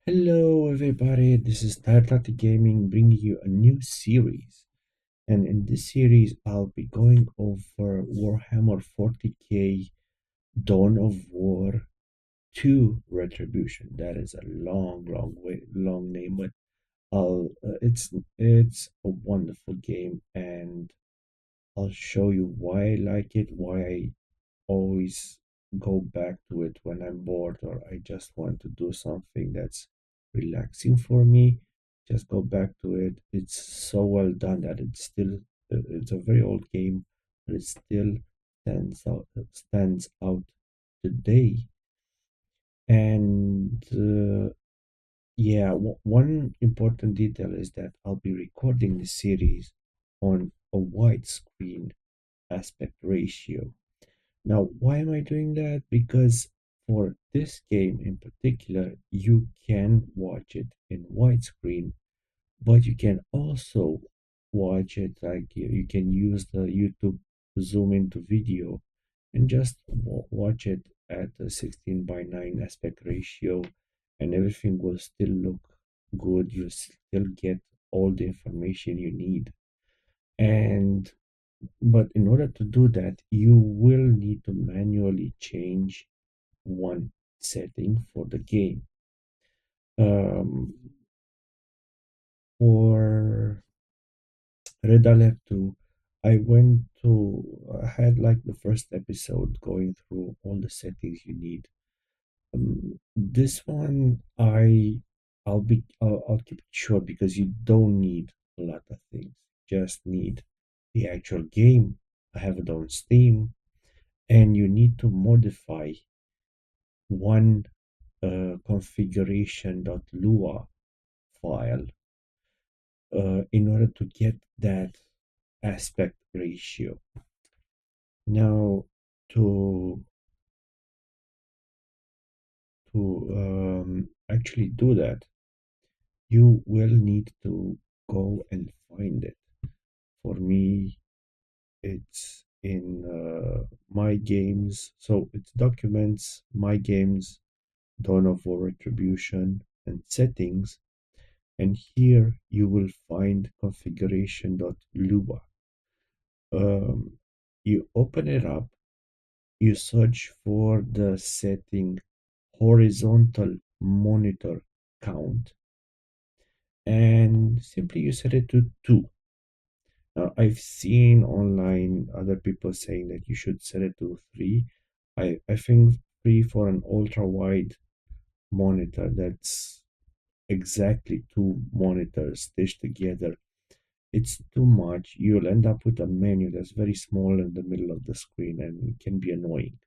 Hello, everybody. This is Tartati Gaming bringing you a new series. And in this series, I'll be going over Warhammer 40k Dawn of War 2 Retribution. That is a long name, but it's a wonderful game, and I'll show you why I like it, why I always go back to it when I'm bored or I just want to do something that's relaxing for me. Just go back to it. It's so well done that it's a very old game, but it still stands out today. And yeah, one important detail is that I'll be recording the series on a widescreen aspect ratio. Now, why am I doing that? Because for this game in particular, you can watch it in widescreen, but you can also watch it like you can use the YouTube to zoom into video and just watch it at a 16 by 9 aspect ratio, and everything will still look good. You still get all the information you need. And but in order to do that, you will need to manually change one setting for the game. Um, for Red Alert 2, I had like the first episode going through all the settings you need. This one, I'll keep it short because you don't need a lot of things. Just need the actual game. I have it on Steam, and you need to modify one configuration.lua file in order to get that aspect ratio. Now, to actually do that, you will need to go and find it. For me, it's in my games, so it's documents, my games, Dawn of War Retribution, and settings. And here you will find configuration.lua. You open it up, you search for the setting horizontal monitor count, and simply you set it to 2. Now, I've seen online other people saying that you should set it to 3. I think 3 for an ultra wide monitor, that's exactly two monitors stitched together. It's too much. You'll end up with a menu that's very small in the middle of the screen and it can be annoying.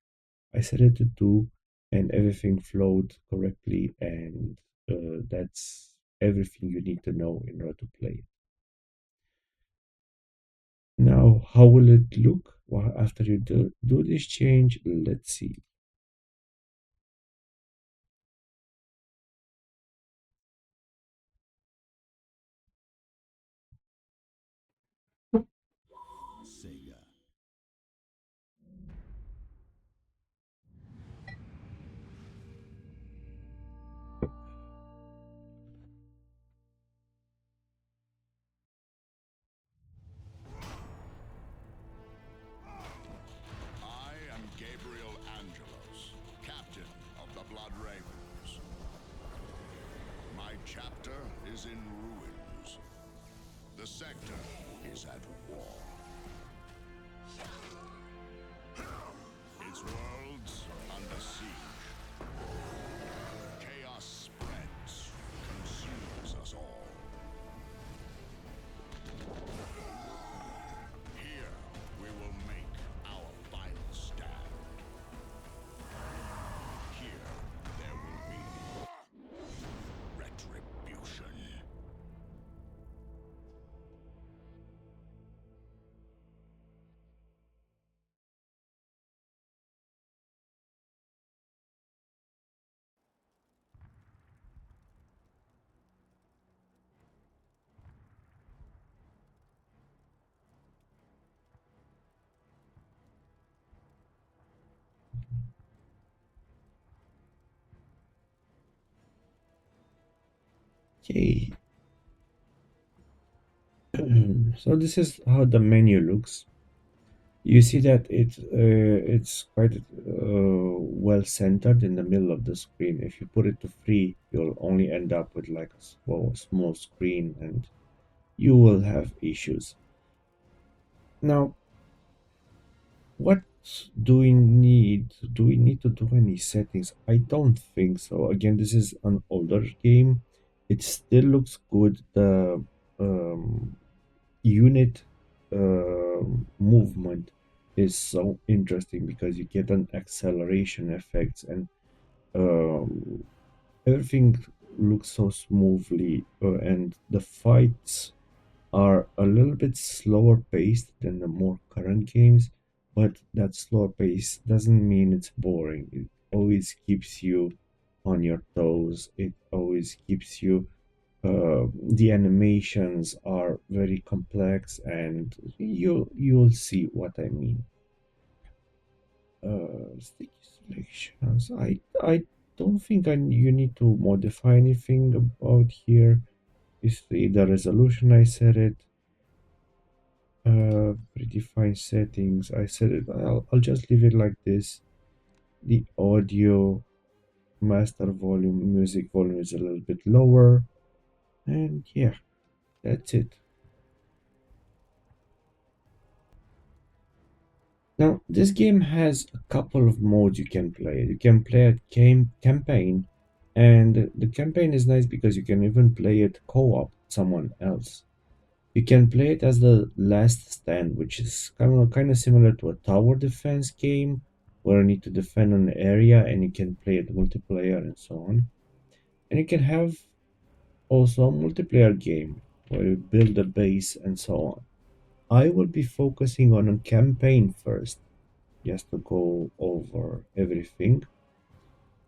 I set it to 2 and everything flowed correctly, and that's everything you need to know in order to play it. Now, how will it look after you do this change? Let's see. I am Gabriel Angelos, captain of the Blood Ravens. My chapter is in ruins. The sector is at war. Its worlds under siege. Chaos spreads, consumes us all. Here, we will make our final stand. Here, there will be retribution. Okay, so this is how the menu looks. You see that it's quite well centered in the middle of the screen. If you put it to free, you'll only end up with like a small screen, and you will have issues. Now, what do we need? Do we need to do any settings? I don't think so. Again, this is an older game. It still looks good. The um, unit movement is so interesting because you get an acceleration effects, and um, everything looks so smoothly, and the fights are a little bit slower paced than the more current games, but that slower pace doesn't mean it's boring. It always keeps you on your toes. It always keeps you. The animations are very complex, and you'll see what I mean. Sticky selections. I don't think you need to modify anything about here. You see the resolution. I set it. Predefine settings. I set it. I'll just leave it like this. The audio master volume, music volume is a little bit lower, and yeah, that's it. Now, this game has a couple of modes you can play. You can play a campaign, and the campaign is nice because you can even play it co-op with someone else. You can play it as the last stand, which is kind of similar to a tower defense game where you need to defend an area, and you can play it multiplayer and so on. And you can have also a multiplayer game where you build a base and so on. I will be focusing on a campaign first, just to go over everything,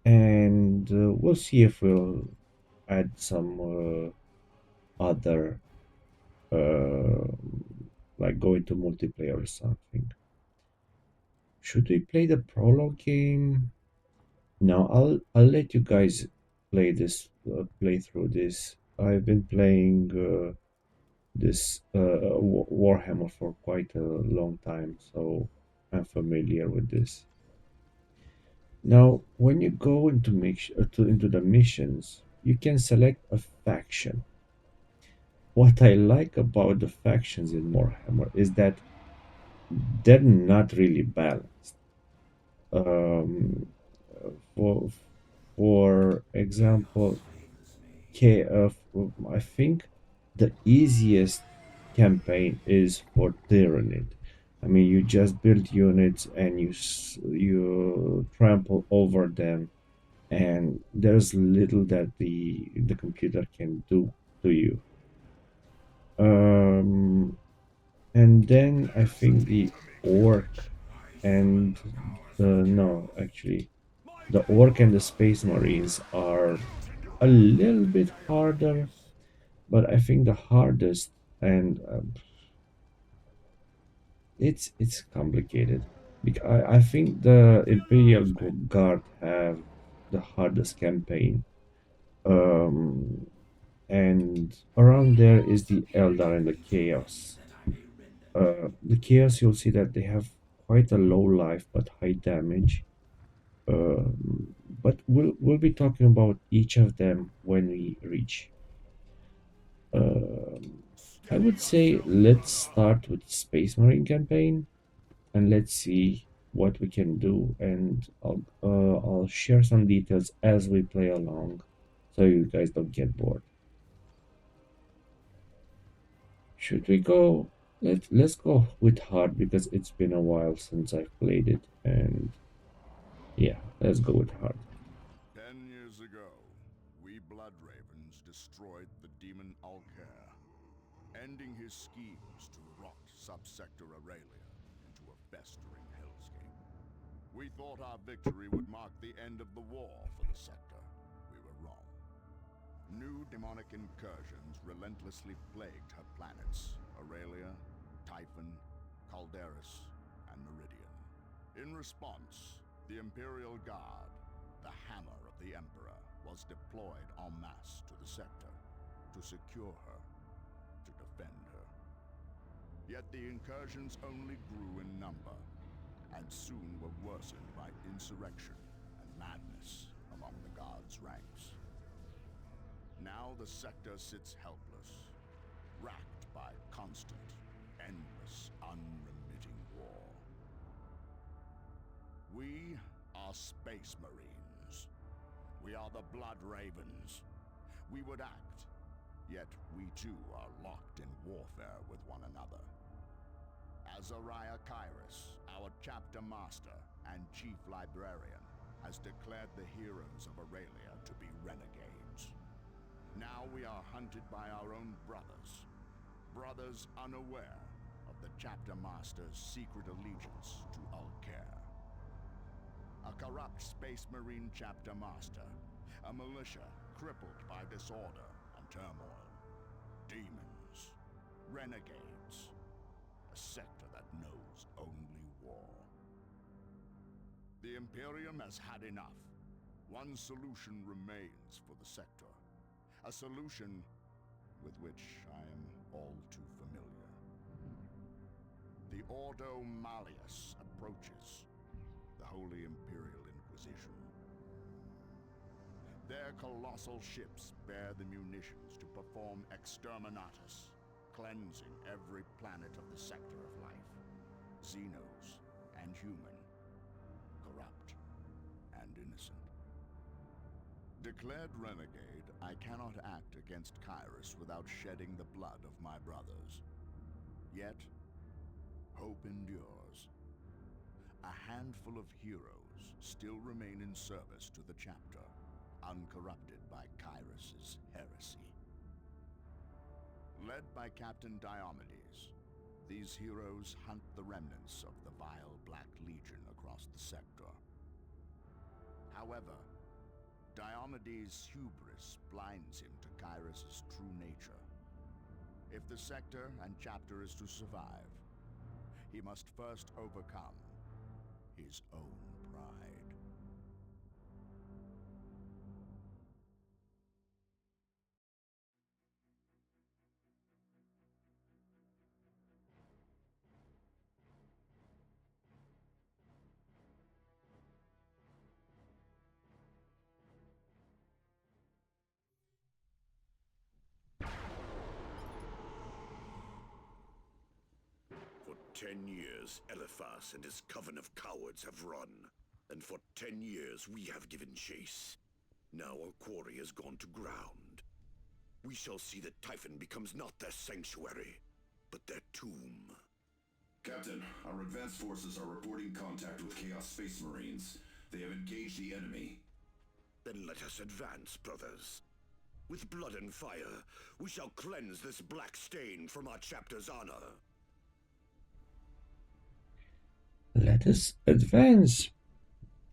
and we'll see if we'll add some other, uh, like go into multiplayer or something. Should we play the prologue game? No, I'll let you guys play through this. I've been playing this Warhammer for quite a long time, so I'm familiar with this. Now, when you go into the missions, you can select a faction. What I like about the factions in Warhammer is that they're not really balanced. Um, for for example, I think the easiest campaign is for Tyranid. I mean, you just build units and you trample over them, and there's little that the computer can do to you. Um, and then I think the orc and the no, actually, the orc and the space marines are a little bit harder, but I think the hardest, and it's complicated. Because I think the Imperial Guard have the hardest campaign. Um, and around there is the Eldar and the Chaos. The Chaos, you'll see that they have quite a low life but high damage. But we'll be talking about each of them when we reach. Um, I would say let's start with Space Marine campaign, and let's see what we can do. And I'll share some details as we play along, so you guys don't get bored. Should we go? Let's go with hard because it's been a while since I've played it, and yeah, let's go with hard. 10 years ago, we Blood Ravens destroyed the demon Alcair, ending his schemes to rot subsector Aurelia into a festering hellscape. We thought our victory would mark the end of the war for the sector. We were wrong. New demonic incursions relentlessly plagued her planets: Aurelia, Typhon, Calderis, and Meridian. In response, the Imperial Guard, the hammer of the Emperor, was deployed en masse to the sector. to secure her, to defend her. Yet the incursions only grew in number, and soon were worsened by insurrection and madness among the gods' ranks. Now the sector sits helpless, racked by constant, endless, unremitting war. We are Space Marines. We are the Blood Ravens. We would act, yet we too are locked in warfare with one another. Azariah Kyrus, our chapter master and chief librarian, has declared the heroes of Aurelia to be renegades. Now we are hunted by our own brothers. Brothers unaware of the chapter master's secret allegiance to Ulcair. A corrupt Space Marine chapter master. A militia crippled by disorder and turmoil. Demons. Renegades. A sector that knows only war. The Imperium has had enough. One solution remains for the sector. A solution with which I am all too familiar. The Ordo Malleus approaches, the Holy Imperial Inquisition. Their colossal ships bear the munitions to perform exterminatus, cleansing every planet of the sector of life, Xenos and human, corrupt and innocent. Declared renegade, I cannot act against Kyrus without shedding the blood of my brothers. Yet, hope endures. A handful of heroes still remain in service to the chapter, uncorrupted by Kyrus's heresy. Led by Captain Diomedes, these heroes hunt the remnants of the vile Black Legion across the sector. However, Diomedes' hubris blinds him to Kyrus's true nature. If the sector and chapter is to survive, he must first overcome his own pride. For 10 years, Eliphas and his coven of cowards have run. And for 10 years, we have given chase. Now our quarry has gone to ground. We shall see that Typhon becomes not their sanctuary, but their tomb. Captain, our advanced forces are reporting contact with Chaos Space Marines. They have engaged the enemy. Then let us advance, brothers. With blood and fire, we shall cleanse this black stain from our chapter's honor. Let us advance.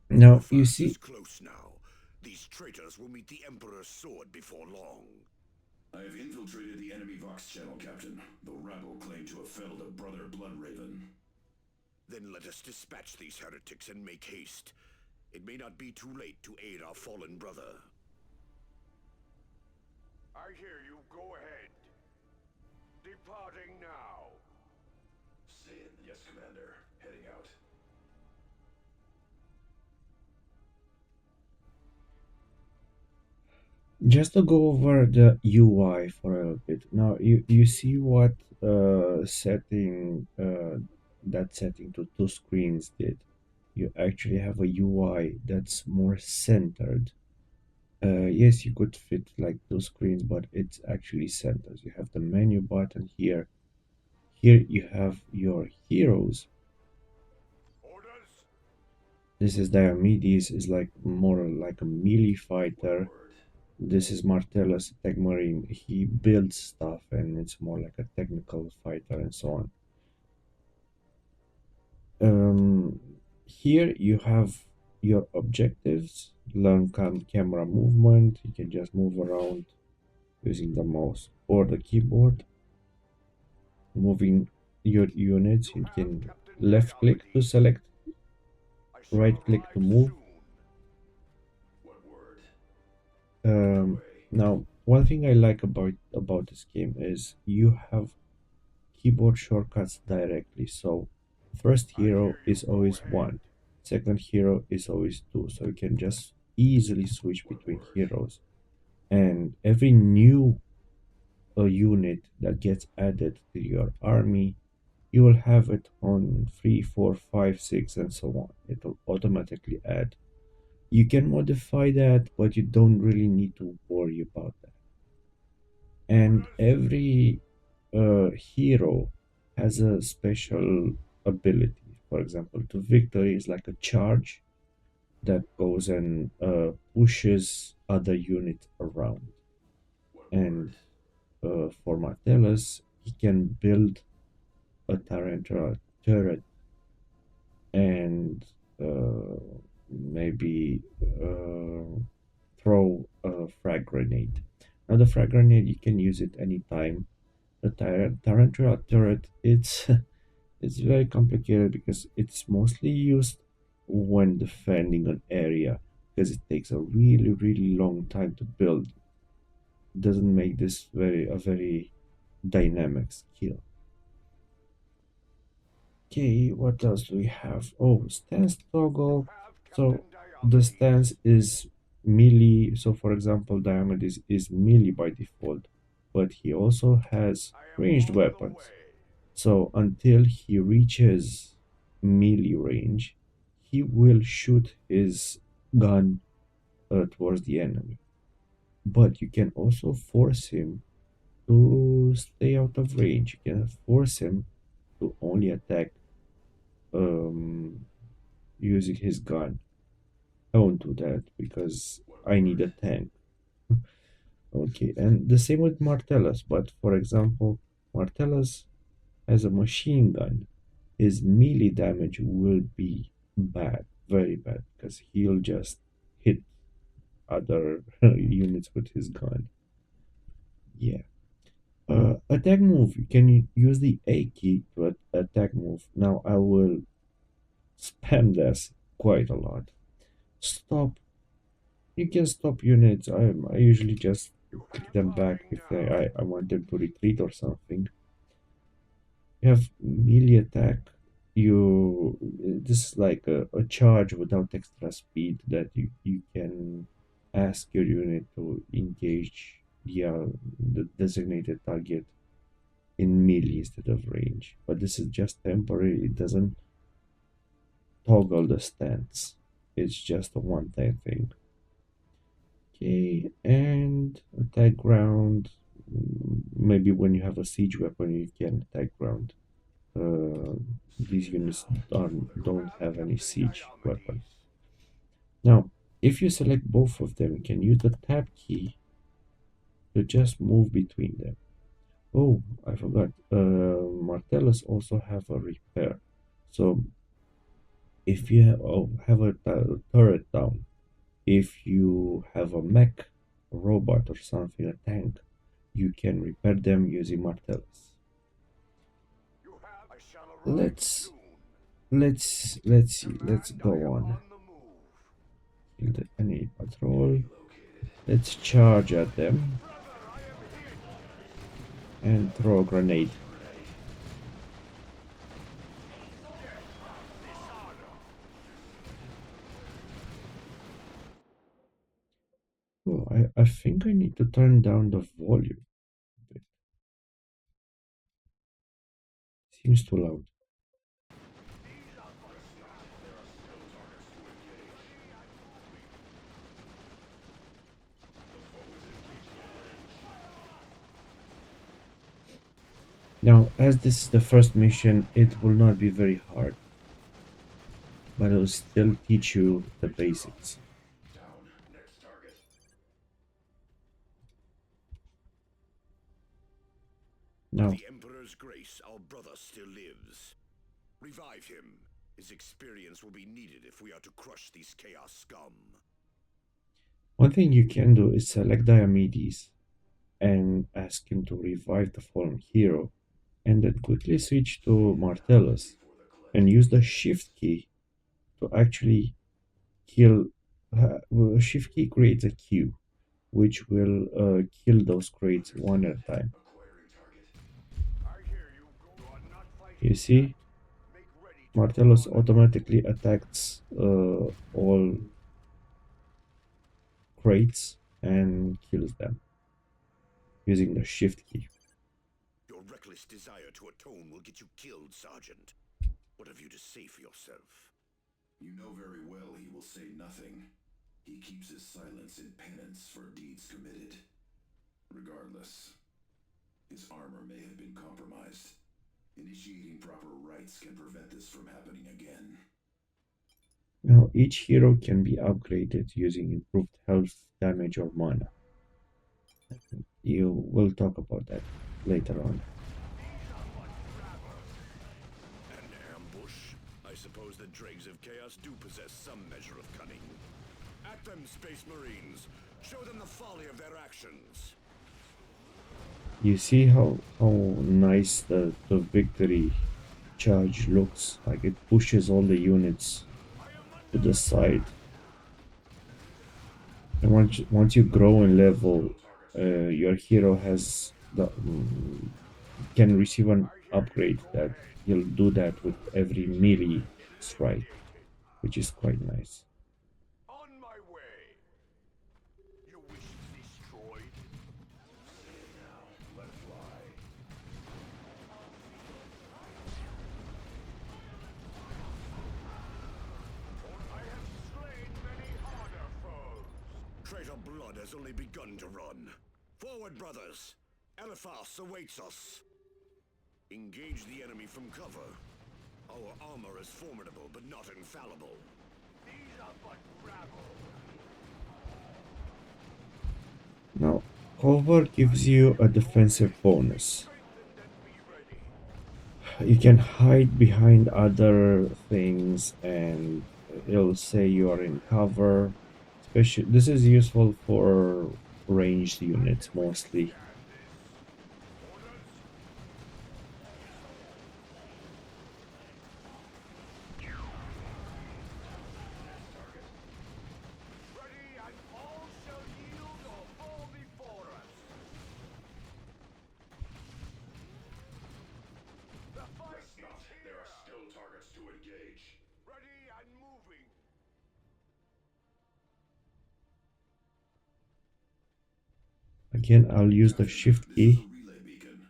Now, you Eliphas see, is close now. These traitors will meet the Emperor's sword before long. I have infiltrated the enemy Vox channel, Captain. The rabble claim to have felled a brother Bloodraven. Then let us dispatch these heretics and make haste. It may not be too late to aid our fallen brother. I hear you. Go ahead. Departing now. Say it. Yes, Commander. Heading out. just to go over the UI for a little bit. Now, you see what that setting to two screens did. You actually have a UI that's more centered. Yes, you could fit like two screens, but it's actually centered. You have the menu button here. Here you have your heroes. Orders? This is Diomedes, is like more like a melee fighter. This is Martellus, a tech marine. He builds stuff and it's more like a technical fighter and so on. Here you have your objectives, learn camera movement. You can just move around using the mouse or the keyboard. Moving your units, you can left click to select, right click to move. What word? Now one thing I like about this game is you have keyboard shortcuts directly. So first I hero hear you. is Go always ahead. one, second hero is always two. So you can just easily switch between heroes. And every new unit that gets added to your army, you will have it on 3, 4, 5, 6, and so on. It will automatically add. You can modify that, but you don't really need to worry about that. And Orders? every hero has a special ability. For example, to victory is like a charge that goes and pushes other units around. And for Martellus, he can build a tarantula turret and uh, maybe throw a frag grenade. Now, the frag grenade, you can use it anytime. The tarantula turret, it's it's very complicated because it's mostly used when defending an area because it takes a really long time to build. It doesn't make this very dynamic skill. Okay, what else do we have? Oh, stance You toggle. have So Captain the Diomedes. stance is melee. So for example, Diomedes is melee by default, but he also has I am ranged on the weapons. way. So until he reaches melee range, he will shoot his gun towards the enemy. But you can also force him to stay out of range. You can force him to only attack um, using his gun. I won't do that because I need a tank. Okay, and the same with Martellus. But for example, Martellus has a machine gun. His melee damage will be bad, very bad, because he'll just hit other units with his gun. Yeah. Attack move. You can use the A key to attack move. Now I will spam this quite a lot. Stop. You can stop units. I usually just Are kick you them back plotting if now? I want them to retreat or something. You have melee attack. You this is like a charge without extra speed that you can ask your unit to engage the designated target in melee instead of range. But this is just temporary. It doesn't toggle the stance. It's just a one-time thing. Okay, and attack ground. Maybe when you have a siege weapon, you can attack ground. Uh, these units You don't have have any Captain siege weapon. Diomedes. Now, if you select both of them, you can use the tab key to just move between them. Oh, I forgot. Martellus also have a repair. So if you have a turret down, if you have a mech, a robot or something, a tank, you can repair them using Martellus. You have. I shall arrive Let's soon. let's see. Let's Command, I go am on. on the move. Kill the enemy patrol. Let's charge at them Brother, I am here. and throw a grenade. Dishonor. Oh, I think I need to turn down the volume a bit. Seems too loud. Now, as this is the first mission, it will not be very hard, but it will still teach you the basics. By Now, the Emperor's grace, our brother still lives. Revive him. His experience will be needed if we are to crush these chaos scum. one thing you can do is select Diomedes and ask him to revive the fallen hero, and then quickly switch to Martellus and use the shift key to actually kill. Shift key creates a queue. which will kill those crates one at a time. Acquiring target. I hear you. You are not fighting You see, yet. Make ready to Martellus honor. automatically attacks all crates and kills them using the shift key. Your reckless desire to atone will get you killed, Sergeant. What have you to say for yourself? You know very well he will say nothing. He keeps his silence in penance for deeds committed. Regardless, his armor may have been compromised. Initiating proper rites can prevent this from happening again. Now, each hero can be upgraded using improved health, damage, or mana. You will talk about that later on. An ambush? I suppose the dregs of chaos do possess some measure of cunning. At them, Space Marines! Show them the folly of their actions! You see how nice the victory charge looks, like it pushes all the units to the side. And once you grow in level, your hero has can receive an upgrade that he'll do that with every melee strike, which is quite nice. On my way. You wish destroyed? Say it now. Let fly. I have slain many harder foes. Traitor blood has only begun to run. Forward, brothers! Eliphas awaits us. Engage the enemy from cover. Our armor is formidable, but not infallible. These are but rabble. Now, cover gives you a defensive bonus. Strengthened and be ready. You can hide behind other things and it'll say you are in cover. Especially, this is useful for ranged units mostly. Ready, and all shall yield or fall before us. The fight Rest not. is There here. are still targets to engage. Ready and moving. Again, I'll use the Captain, shift this is key. a relay beacon.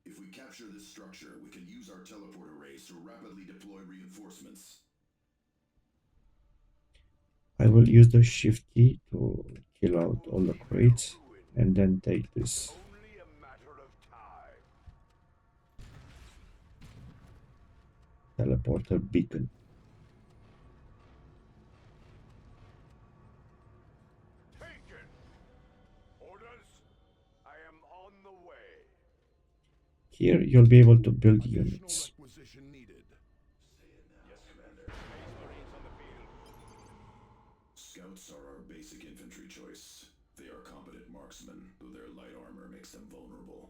If we capture this structure, we can use our teleport arrays to rapidly deploy reinforcements. I will use the shift key to kill out all the crates and then take this Only a matter of time. teleporter beacon. Taken. Orders. I am on the way. Here you'll be able to build units. Acquisition needed. Say it now. Yes, Commander. Scouts are our basic infantry choice. They are competent marksmen, though their light armor makes them vulnerable.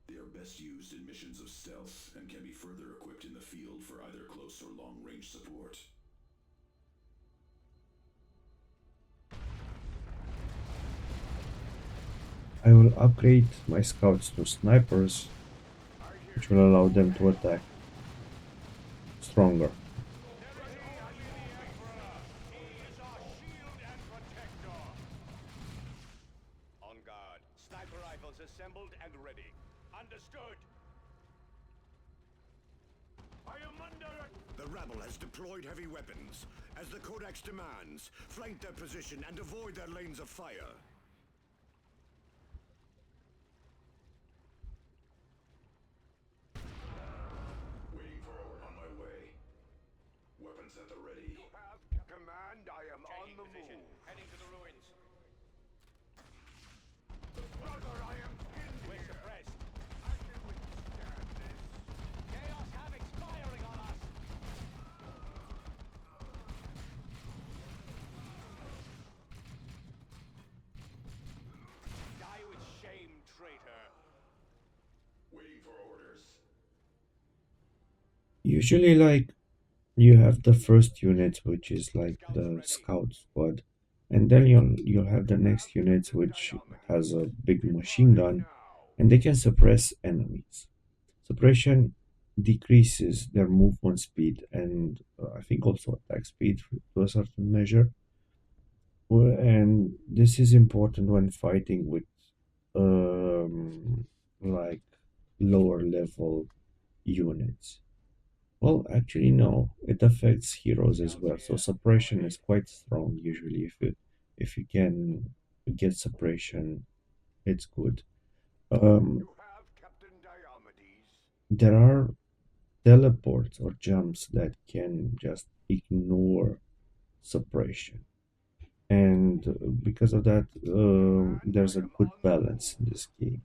They are best used in missions of stealth and can be further equipped in the field for either close or long-range support. I will upgrade my scouts to snipers, which will allow them to attack stronger. On guard. Sniper rifles assembled and ready. Understood. I am under The rabble has deployed heavy weapons. As the Codex demands, flank their position and avoid their lanes of fire. Waiting for order on my way. Weapons at the ready. have command. I am on the move. Heading to the ruins. Brother, I am pinned We're here. suppressed. I can withstand this. Chaos Havoc's firing on us. Die with shame, traitor. Waiting for orders. Usually, like, you have the first unit, which is like the scout squad, And then you'll have the next unit which has a big machine Departing gun, now. and they can suppress enemies. Suppression decreases their movement speed and I think also attack speed to a certain measure. And this is important when fighting with like lower level units. Well, actually, no. It affects heroes as Down well. So here. Go suppression ahead. is quite strong usually. If you can get suppression, it's good. You Um, have Captain Diomedes. there are teleports or jumps that can just ignore suppression, and because of that, Command, there's I a am good on the balance move. in this game.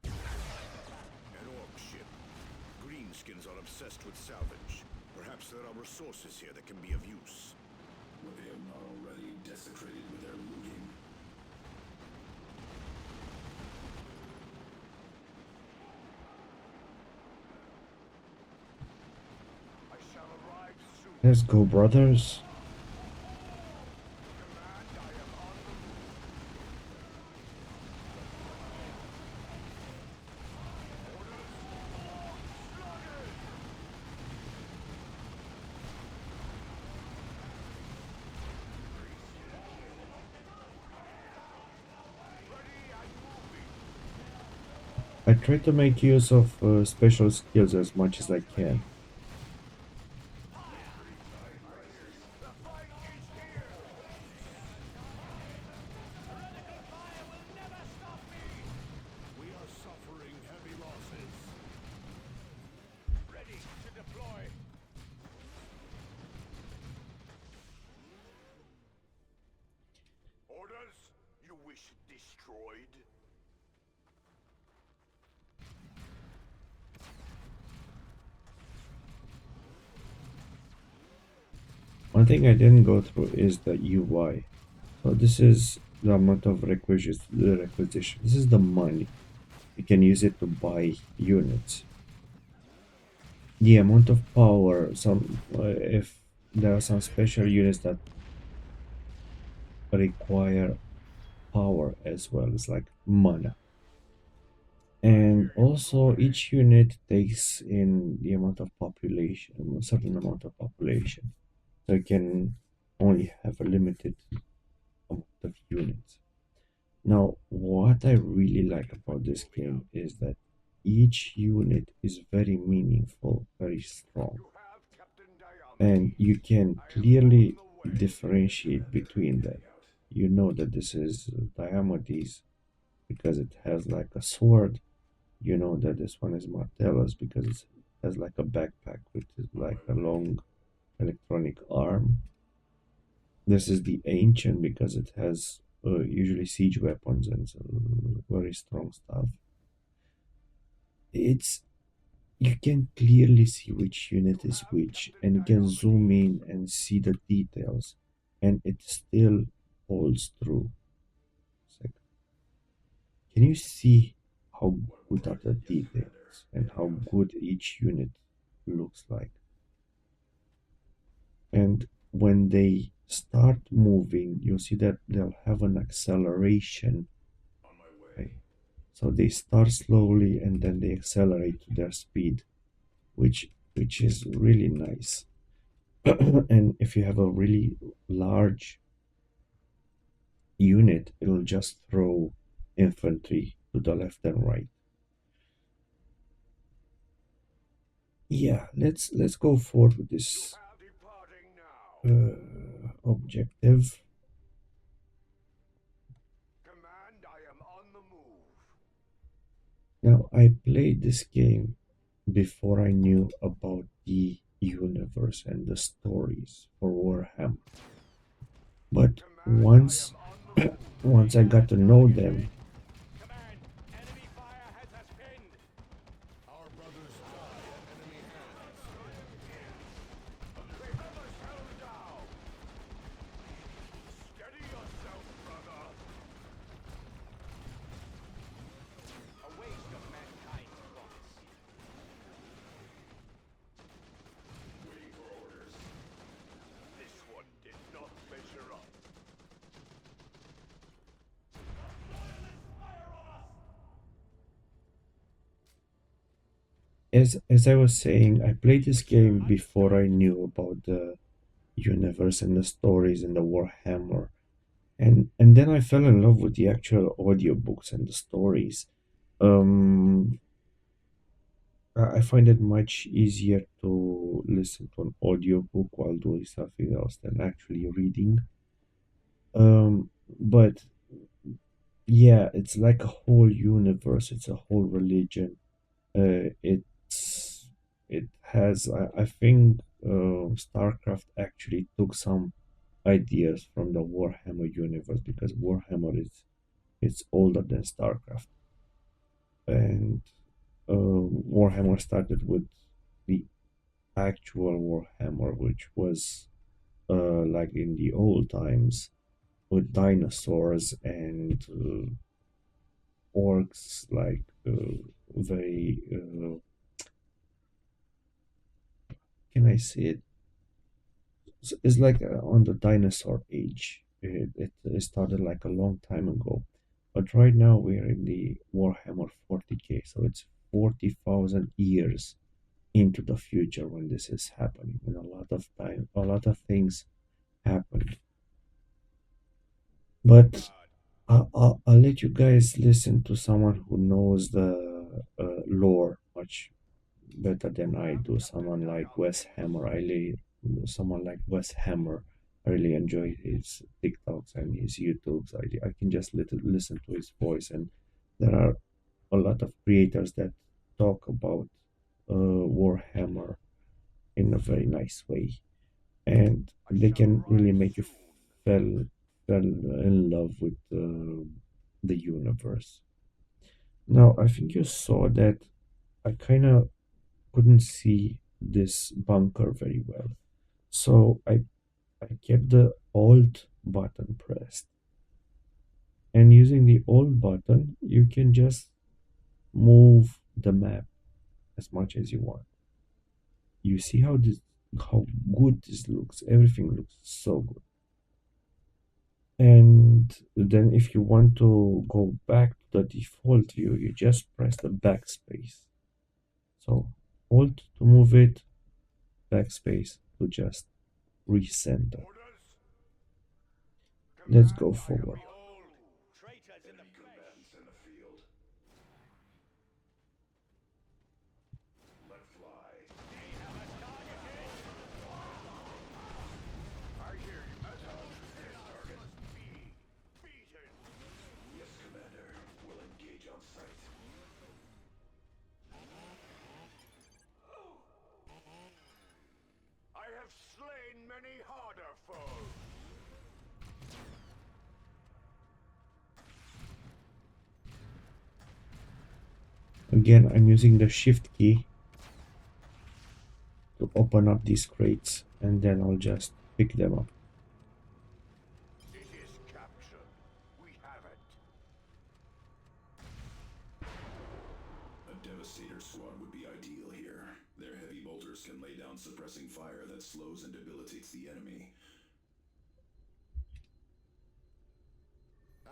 An orc ship. Greenskins are obsessed with salvage. Perhaps there are resources here that can be of use. Were they not already desecrated with their looting? I shall arrive soon. Let's go, brothers. Command, I am on the move. Ready and moving. I try to make use of special skills as much as I can. The fight is here. We are suffering heavy losses. Ready to deploy. Orders? You wish destroyed? One thing I didn't go through is the UI. So this is the amount of requisition. This is the money. You can use it to buy units. The amount of power. Some if there are some special units that require power as well. It's like mana. I And hear you. Go also ahead. each unit takes in the amount of population, a certain amount of population. So you can only have a limited amount of units. Now, what I really like about this game is that each unit is very meaningful, very strong, You have Captain and Diomedes. you can I am on clearly the way. differentiate Commander, between them. heading out. You know that this is Diomedes because it has like a sword. You know that this one is Martellus because it has like a backpack, which is On like my a way. long electronic arm. This is the Ancient because it has usually siege weapons and some very strong stuff. It's You can clearly see which unit You is have which, Captain and you can zoom Diomedes. in and see the details, and it still holds true. It's like, can you see how What good are the order? Yes, Commander. details and Heading how out. good each unit looks like? And when they start moving, you'll see that they'll have an acceleration, On my way. right? So they start slowly and then they accelerate to their speed, which is really nice. And if you have a really large unit, it'll just throw infantry to the left and right. Yeah, let's go forward with You this have departing now. objective. Command, I am on the move. Now, I played this game before I knew about the universe and the stories for Warhammer. But Command, I am on the move. once I got to know them, Command, enemy fire has us pinned. Our brothers die at enemy hands. They have us held down. Steady yourself, brother. A waste of mankind's promise. Waiting for orders. as I was saying, I played this game before I knew about the universe and the stories and the Warhammer. And then I fell in love with the actual audiobooks and the stories. Um, I find it much easier to listen to an audiobook while doing something else than actually reading. But yeah, it's like a whole universe. It's a whole religion. It has. I think StarCraft actually took some ideas from the Warhammer universe because Warhammer is it's older than StarCraft, and Warhammer started with the actual Warhammer, which was like in the old times with dinosaurs and orcs, like very can I say it? It's like on the dinosaur age. It started like a long time ago, but right now we're in the Warhammer 40K, so it's 40,000 years into the future when this is happening, and a lot of things happened. But I'll let you guys listen to someone who knows the lore much better than I do. Someone like Wes Hammer. Someone like Wes Hammer. I really enjoy his TikToks and his YouTubes. I can just listen to his voice, and there are a lot of creators that talk about Warhammer in a very nice way, and they can really make you fell in love with the universe. Now, I think you saw that I kind of couldn't see this bunker very well. So I kept the Alt button pressed. And using the Alt button, you can just move the map as much as you want. You see how good this looks. Everything looks so good. And then if you want to go back to the default view, you just press the backspace. So Alt to move it, backspace to just recenter. Let's go forward. Traitors in the flesh. In the field. Let fly. I hear you. This target must be beaten. Yes, Commander. We'll engage on sight. I have slain many harder foes. Again, I'm using the shift key to open up these crates, and then I'll just pick them up. It is captured. We have it. A Devastator squad would be ideal here. Their heavy bolters can lay down suppressing fire that slows and debilitates the enemy.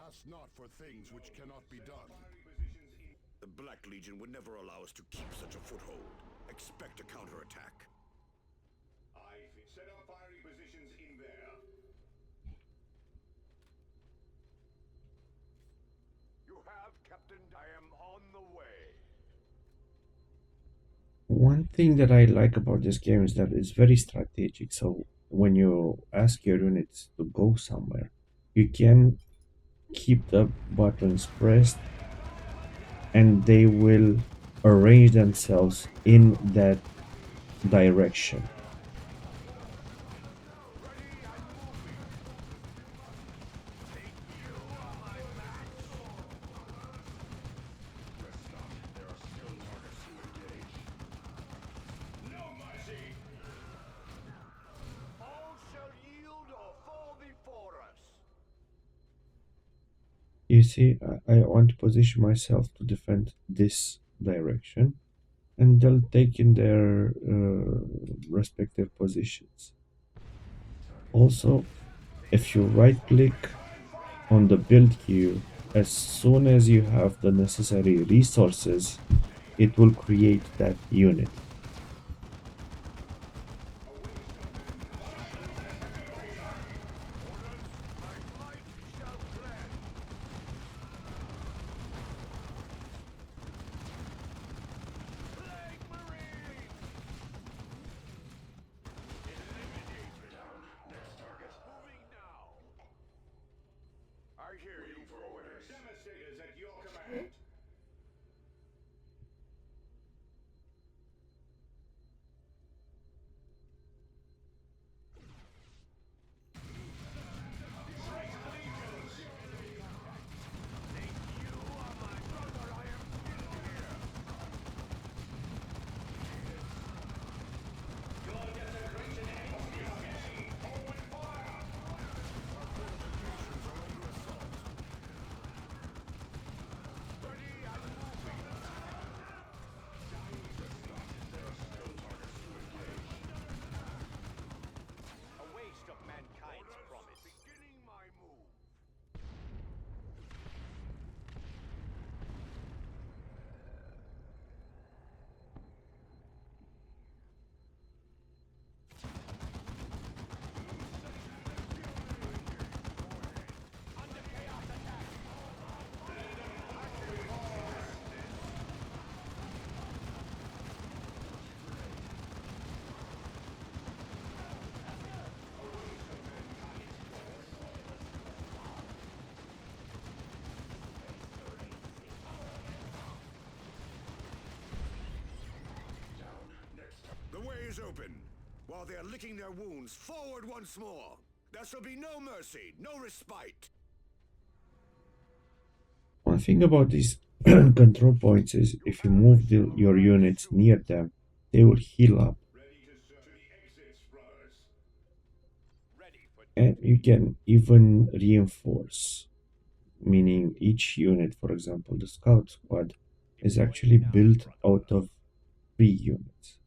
Ask not for things which cannot be done. The Black Legion would never allow us to keep such a foothold. Expect a counterattack. I've set up firing positions in there. You have, Captain. I am on the way. One thing that I like about this game is that it's very strategic. So when you ask your units to go somewhere, you can keep the buttons pressed and they will arrange themselves in that direction. No mercy. All shall yield or fall before us. You see, I want to position myself to defend this direction, and they'll take in their respective positions. Also, if you right click on the build queue, as soon as you have the necessary resources, it will create that unit. Moving now. I hear you. For orders. Devastators at your command. A waste of mankind's promise. Beginning my move. Under chaos attack. The way is open. While they are licking their wounds, forward once more. There shall be no mercy, no respite. One thing about these control points is if you move your units near them, they will heal up. Ready to serve to the exits, brothers. Ready for And you can even reinforce, meaning each unit, for example, the scout squad, is actually built out of 3 units,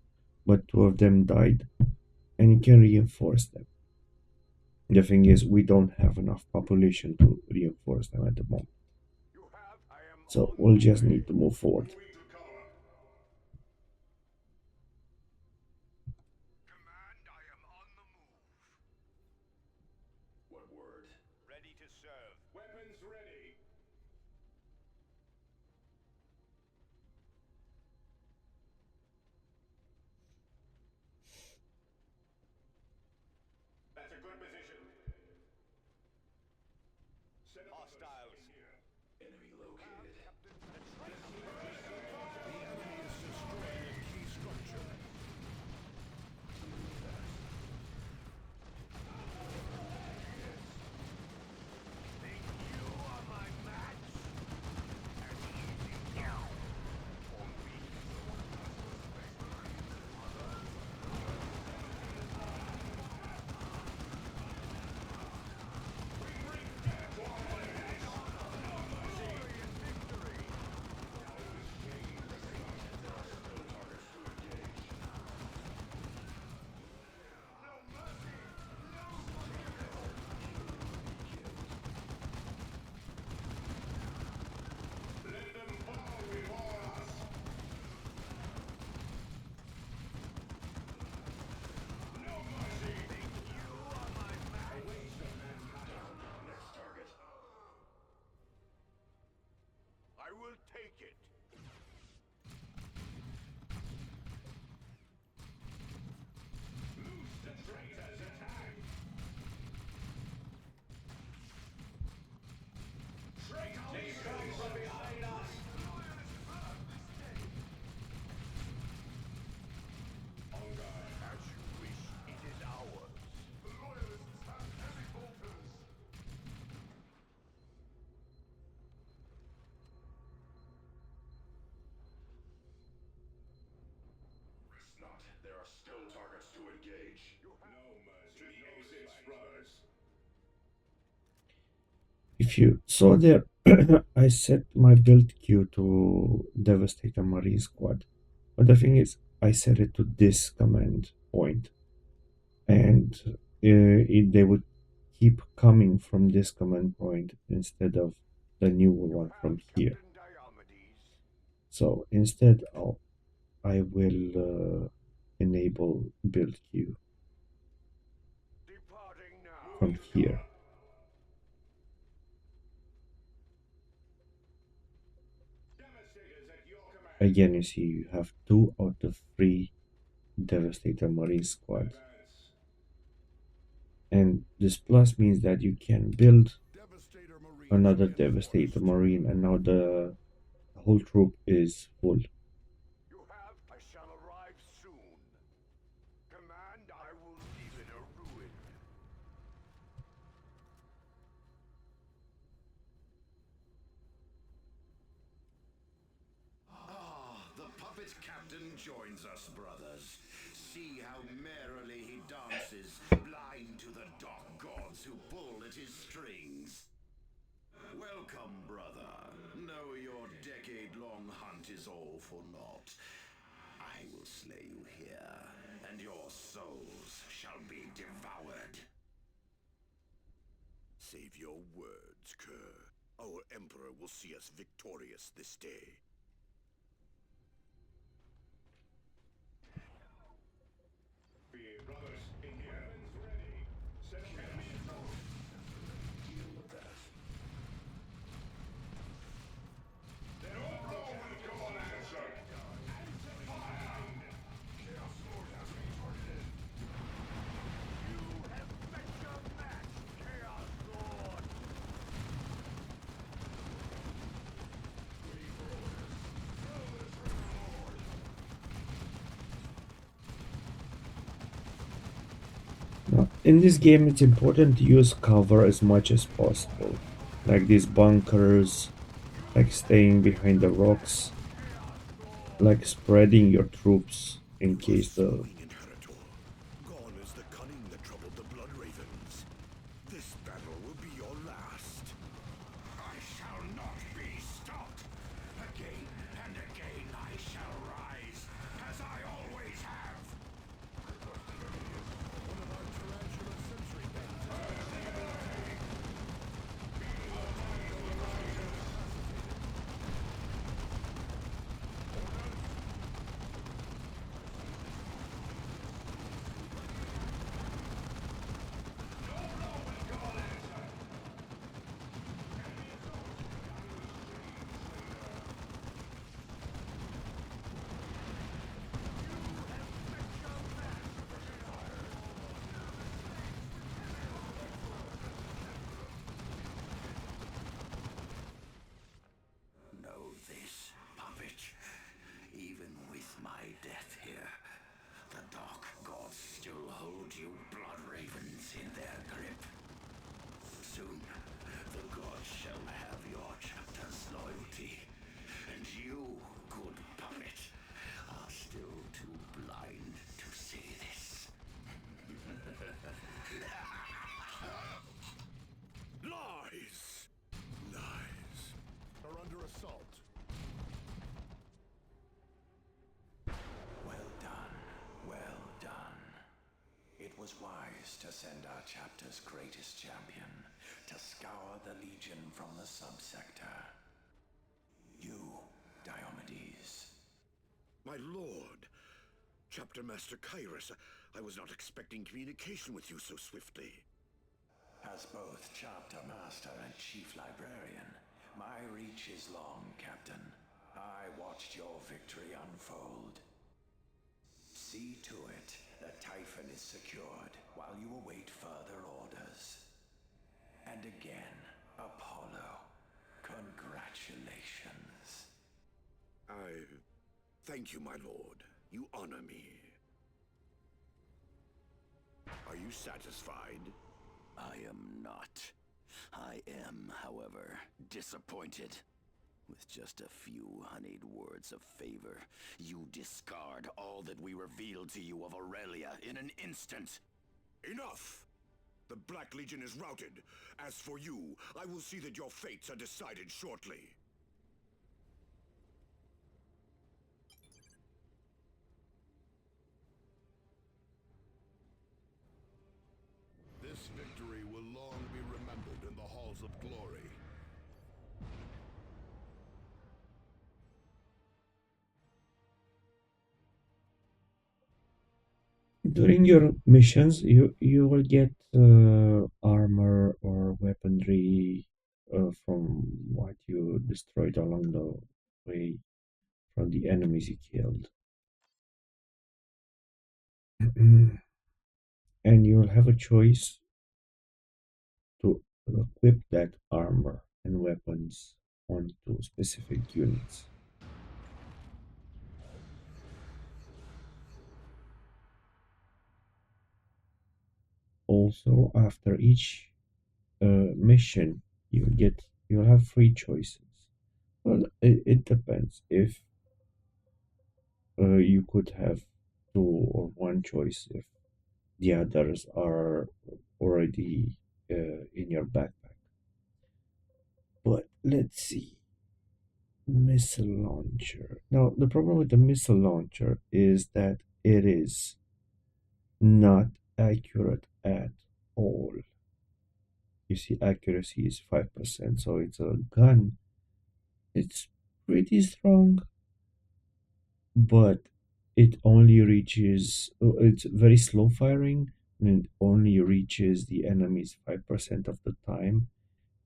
but 2 of them died, and you can reinforce them. The thing is, we don't have enough population to reinforce them at the moment, you have. I am so we'll just need to move forward. moving to cover. Command, I am on the move. What word? Ready to serve. Weapons ready. That's a good position. Set up hostiles here. Enemy located. Key structure. Think you are my match? An easy kill. For me. Let them fall before us. No mercy. Think you are my match? Next target. I will take it. Loose the traitors, attack! Traitors come from behind us! On guard. As you wish, it is ours. The loyalists have heavy bolters. Rest not. There are still targets to engage. You have no mercy. To the exits, brothers. If you saw there, I set my build queue to devastate a marine squad, but the thing is, I set it to this command point, and they would keep coming from this command point instead of the newer one from here. Captain Diomedes. So instead, I will enable build queue Departing now. from here. Devastators at your command. Again, you see you have 2 out of 3 Devastator Marine squads. Advance. And this plus means that you can build Devastator Marines another reinforced. Devastator Marine, and now the whole troop is full. You have. I shall arrive soon. Command, I will leave in a ruin. Ah, the puppet captain joins us, brothers. See how merrily he dances, blind to the dark gods who pull at his strings. Welcome, brother. Know your decade-long hunt is all for naught. I will slay you here, and your souls shall be devoured. Save your words, Kerr. Our Emperor will see us victorious this day. Brothers, encampments ready. Settle enemy in force. Deal with that. Then all Romans go unanswered. Answer fire! Chaos Lord has been targeted. You have met your match, Chaos Lord. Waiting for orders. Throw this Lord. Now, in this game, it's important to use cover as much as possible, like these bunkers, like staying behind the rocks, like spreading your troops in case the Swing inheritor. Gone is the cunning that troubled the Blood Ravens. This battle will be your last. I shall not be stopped. Again and again I shall rise, as I always have. One of our tarantula sentry guns. Know this, puppet. Even with my death here, the Dark Gods still hold you Blood Ravens in their grip. Soon, the gods shall have your chapter's loyalty, and you, good puppet, are still too blind to see this. Lies! Lies. Are under assault. Well done. Well done. It was wise to send our chapter's greatest champion to scour the Legion from the subsector. You, Diomedes. My lord! Chapter Master Kyrus, I was not expecting communication with you so swiftly. As both chapter master and chief librarian, my reach is long, Captain. I watched your victory unfold. See to it that Typhon is secured while you await further orders. And again, Apollo, congratulations. I thank you, my lord. You honor me. Are you satisfied? I am not. I am, however, disappointed. With just a few honeyed words of favor, you discard all that we revealed to you of Aurelia in an instant. Enough! The Black Legion is routed. As for you, I will see that your fates are decided shortly. This victory will long be remembered in the halls of glory. During your missions, you will get armor or weaponry from what you destroyed along the way from the enemies you killed. And you'll have a choice to equip that armor and weapons onto specific units. Also, after each mission, you'll have three choices. Well, it depends. If you could have two or one choice if the others are already in your backpack. But let's see. Missile launcher. Now, the problem with the missile launcher is that it is not accurate at all. You see, accuracy is 5%, so it's a gun. It's pretty strong, but it only reaches, it's very slow firing, and it only reaches the enemies 5% of the time.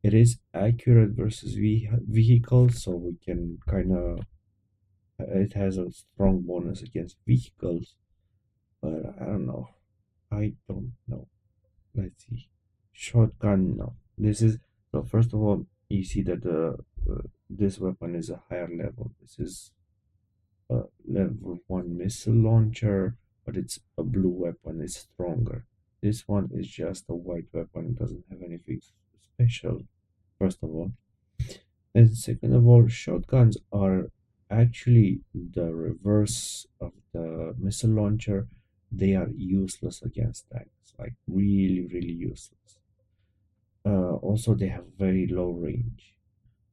It is accurate versus vehicles, so we can kind of, it has a strong bonus against vehicles, but I don't know. I don't know. Let's see. Shotgun, no. This is, so first of all, you see that this weapon is a higher level. This is a level 1 missile launcher, but it's a blue weapon, it's stronger. This one is just a white weapon, it doesn't have anything special, first of all. And second of all, shotguns are actually the reverse of the missile launcher. They are useless against tanks, like really, really useless. Also, they have very low range.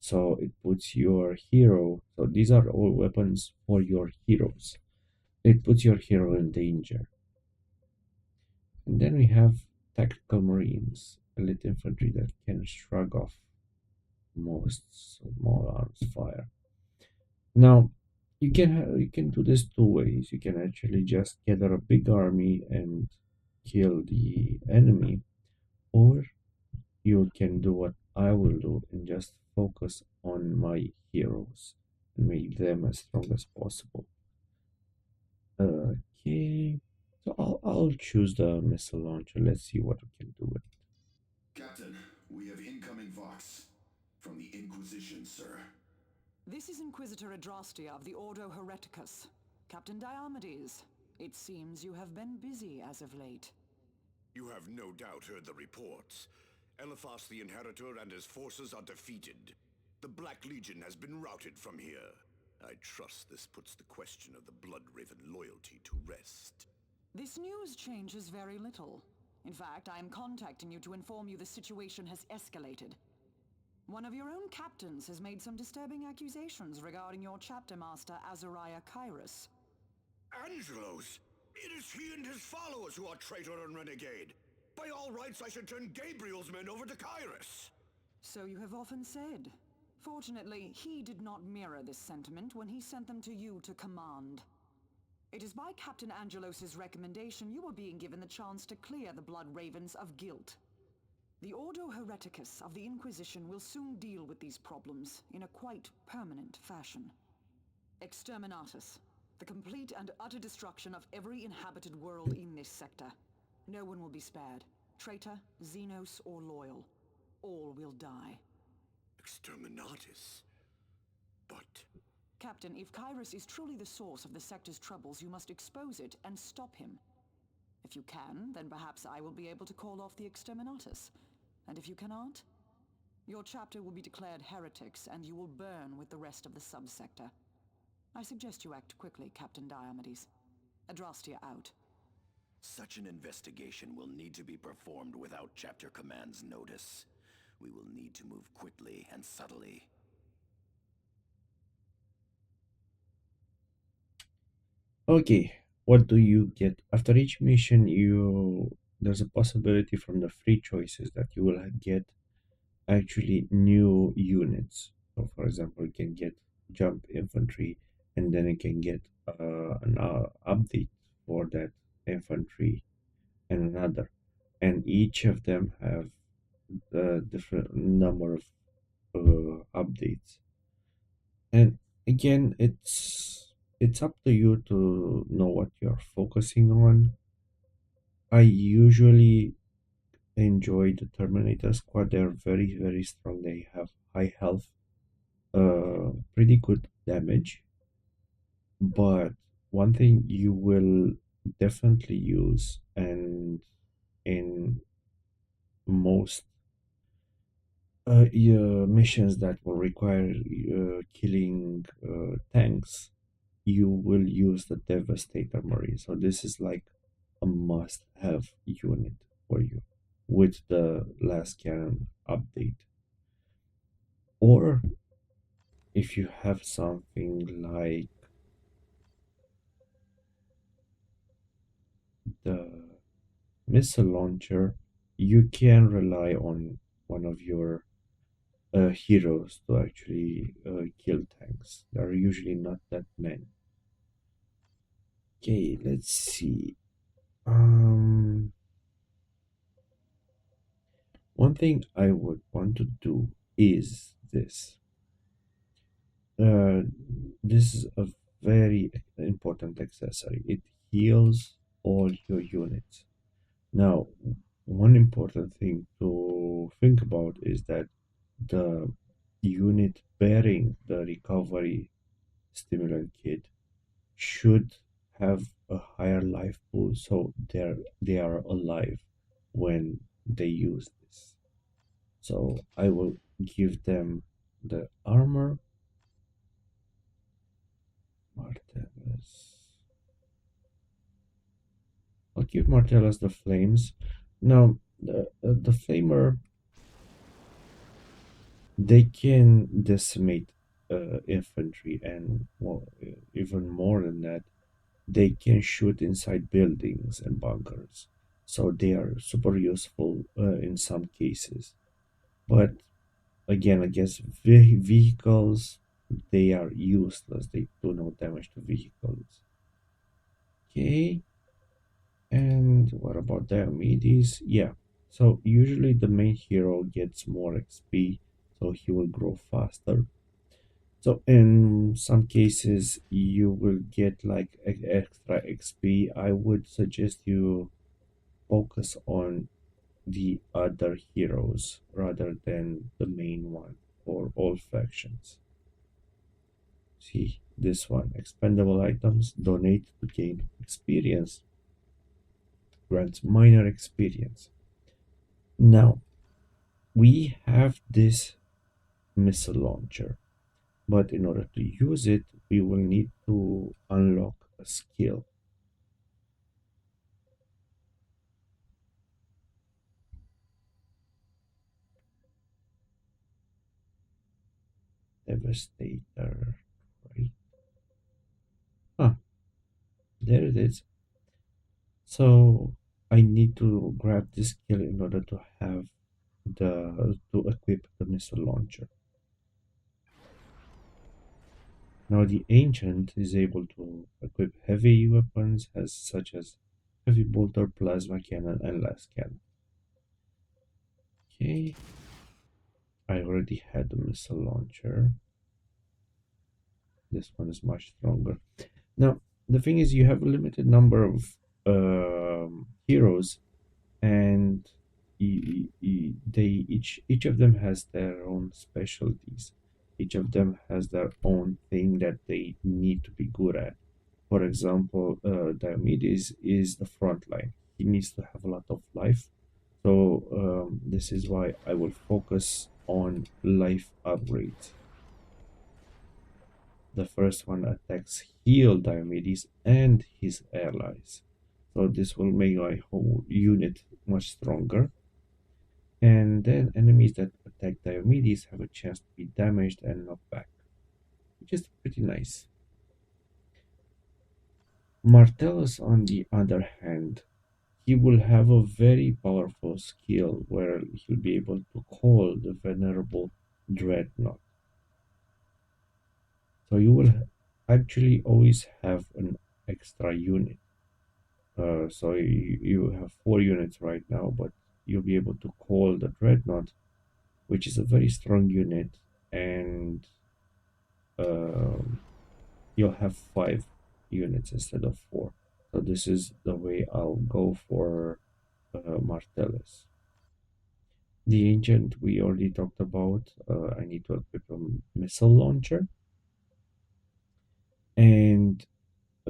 So it puts your hero, so these are all weapons for your heroes. It puts your hero in danger. And then we have tactical marines, elite infantry that can shrug off most small arms fire. Now, you can do this two ways. You can actually just gather a big army and kill the enemy, or you can do what I will do and just focus on my heroes and make them as strong as possible. Okay, so I'll choose the missile launcher. Let's see what we can do with it. Captain, we have incoming Vox. From the Inquisition, sir. This is Inquisitor Adrastia of the Ordo Hereticus. Captain Diomedes, it seems you have been busy as of late. You have no doubt heard the reports. Eliphas the Inheritor and his forces are defeated. The Black Legion has been routed from here. I trust this puts the question of the Bloodraven loyalty to rest. This news changes very little. In fact, I am contacting you to inform you the situation has escalated. One of your own captains has made some disturbing accusations regarding your chapter master, Azariah Kyrus. Angelos! It is he and his followers who are traitor and renegade. By all rights, I should turn Gabriel's men over to Kyrus. So you have often said. Fortunately, he did not mirror this sentiment when he sent them to you to command. It is by Captain Angelos's recommendation you are being given the chance to clear the Blood Ravens of guilt. The Ordo Hereticus of the Inquisition will soon deal with these problems in a quite permanent fashion. Exterminatus. The complete and utter destruction of every inhabited world in this sector. No one will be spared. Traitor, Xenos, or loyal. All will die. Exterminatus? But... Captain, if Kyrus is truly the source of the sector's troubles, you must expose it and stop him. If you can, then perhaps I will be able to call off the Exterminatus. And if you cannot, your chapter will be declared heretics and you will burn with the rest of the subsector. I suggest you act quickly, Captain Diomedes. Adrastia out. Such an investigation will need to be performed without Chapter Command's notice. We will need to move quickly and subtly. Okay, what do you get? After each mission, there's a possibility from the free choices that you will get actually new units. So, for example, you can get jump infantry, and then you can get an update for that infantry, and another, and each of them have a different number of updates. And again, it's up to you to know what you're focusing on. I usually enjoy the Terminator squad. They're very, very strong. They have high health, pretty good damage. But one thing you will definitely use, and in most missions that will require killing tanks, you will use the Devastator Marine. So this is like a must-have unit for you with the last cannon update. Or if you have something like the missile launcher, you can rely on one of your heroes to actually kill tanks. There are usually not that many. Okay, let's see. One thing I would want to do is this. Uh, this is a very important accessory. It heals all your units. Now, one important thing to think about is that the unit bearing the recovery stimulant kit should have a higher life pool, so they are alive when they use this. So I will give them the armor, Martellus. I'll give Martellus the flames. Now the flamer, they can decimate infantry, and well, even more than that, they can shoot inside buildings and bunkers. So they are super useful in some cases. But again, against vehicles, they are useless. They do no damage to vehicles. Okay. And what about Diomedes? Yeah. So usually the main hero gets more XP, so he will grow faster. So in some cases you will get like extra XP. I would suggest you focus on the other heroes rather than the main one for all factions. See this one, expendable items, donate to gain experience, grants minor experience. Now we have this missile launcher, but in order to use it, we will need to unlock a skill. Devastator, right? Ah, there it is. So I need to grab this skill in order to have to equip the missile launcher. Now the ancient is able to equip heavy weapons as such as heavy bolter, plasma cannon, and las cannon. Okay, I already had the missile launcher. This one is much stronger. Now the thing is, you have a limited number of heroes, and they each of them has their own specialties. Each of them has their own thing that they need to be good at. For example, Diomedes is the front line. He needs to have a lot of life. So this is why I will focus on life upgrades. The first one attacks heal Diomedes and his allies. So this will make my whole unit much stronger. And then enemies that attack Diomedes have a chance to be damaged and knocked back, which is pretty nice. Martellus, on the other hand, he will have a very powerful skill where he'll be able to call the venerable dreadnought. So you will actually always have an extra unit. So you have 4 units right now, but you'll be able to call the Dreadnought, which is a very strong unit, and um, you'll have 5 units instead of 4. So this is the way I'll go for Martellus. The Ancient we already talked about. I need to equip a missile launcher, and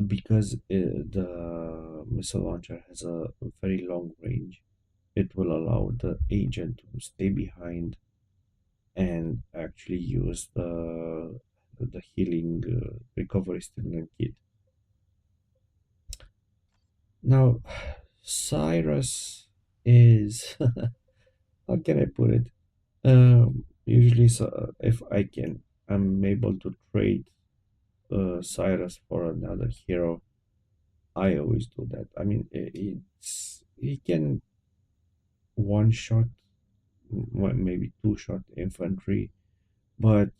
because the missile launcher has a very long range, it will allow the agent to stay behind and actually use the healing recovery stimulant kit. Now, Cyrus is how can I put it? Usually, so if I can, I'm able to trade Cyrus for another hero. I always do that. I mean, he can one shot, maybe two shot infantry, but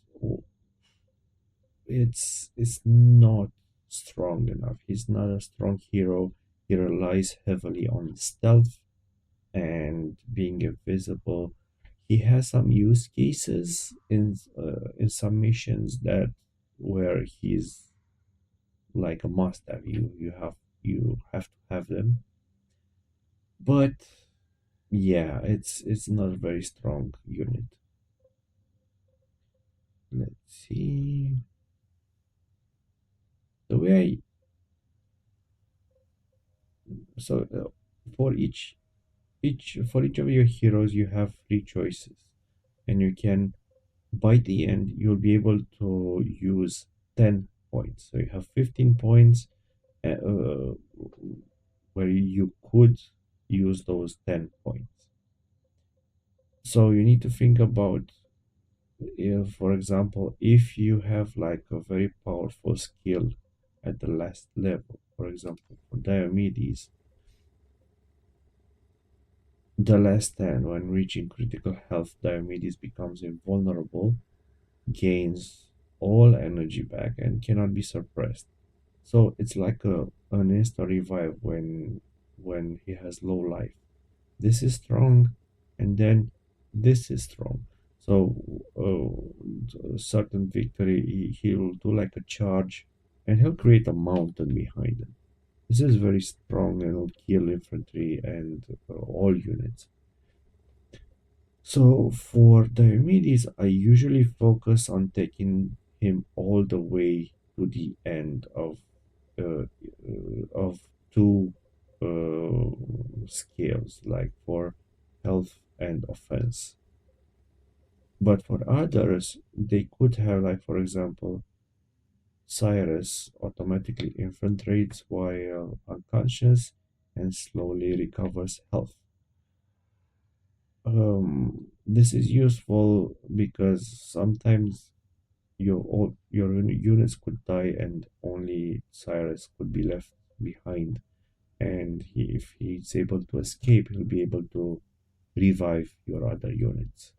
it's not strong enough. He's not a strong hero. He relies heavily on stealth and being invisible. He has some use cases in some missions that where he's like a must have. You have to have them. But yeah, it's not a very strong unit. Let's see. The way I so for each of your heroes you have 3 choices, and you can by the end you'll be able to use 10 points. So you have 15 points where you could use those 10 points. So you need to think about, if, for example, if you have like a very powerful skill at the last level, for example, for Diomedes, the last 10, when reaching critical health, Diomedes becomes invulnerable, gains all energy back, and cannot be suppressed. So it's like an insta revive when he has low life. This is strong, and then this is strong. So a certain victory, he'll do like a charge, and he'll create a mountain behind him. This is very strong and will kill infantry and all units. So for Diomedes, I usually focus on taking him all the way to the end of 2 scales, like for health and offense. But for others, they could have, like for example, Cyrus automatically infiltrates while unconscious and slowly recovers health. This is useful because sometimes your units could die and only Cyrus could be left behind. And if he's able to escape, he'll be able to revive your other units.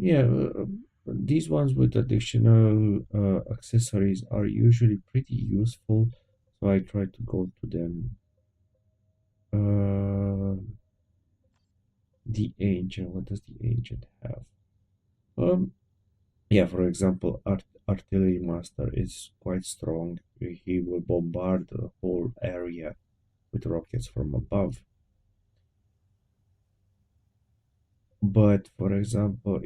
Yeah, these ones with additional accessories are usually pretty useful, so I try to go to them. Uh, the Ancient, what does the Ancient have? Yeah, for example, Artillery Master is quite strong. He will bombard the whole area with rockets from above. But for example,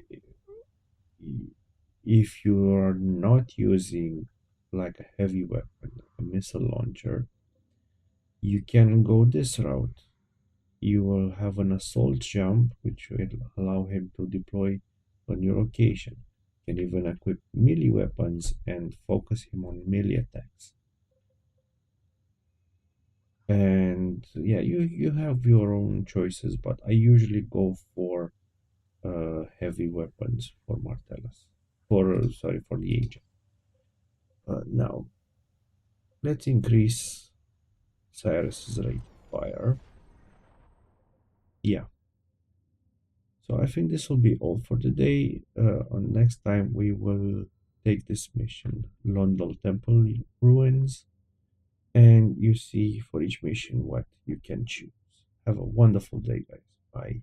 if you are not using like a heavy weapon, a missile launcher, you can go this route. You will have an assault jump, which will allow him to deploy on your location. You can even equip melee weapons and focus him on melee attacks. And yeah, you have your own choices, but I usually go for heavy weapons for Martellus. For sorry, for the agent. Now, let's increase Cyrus's rate of fire. Yeah. So I think this will be all for today. On next time we will take this mission, London Temple Ruins, and you see for each mission what you can choose. Have a wonderful day, guys. Bye.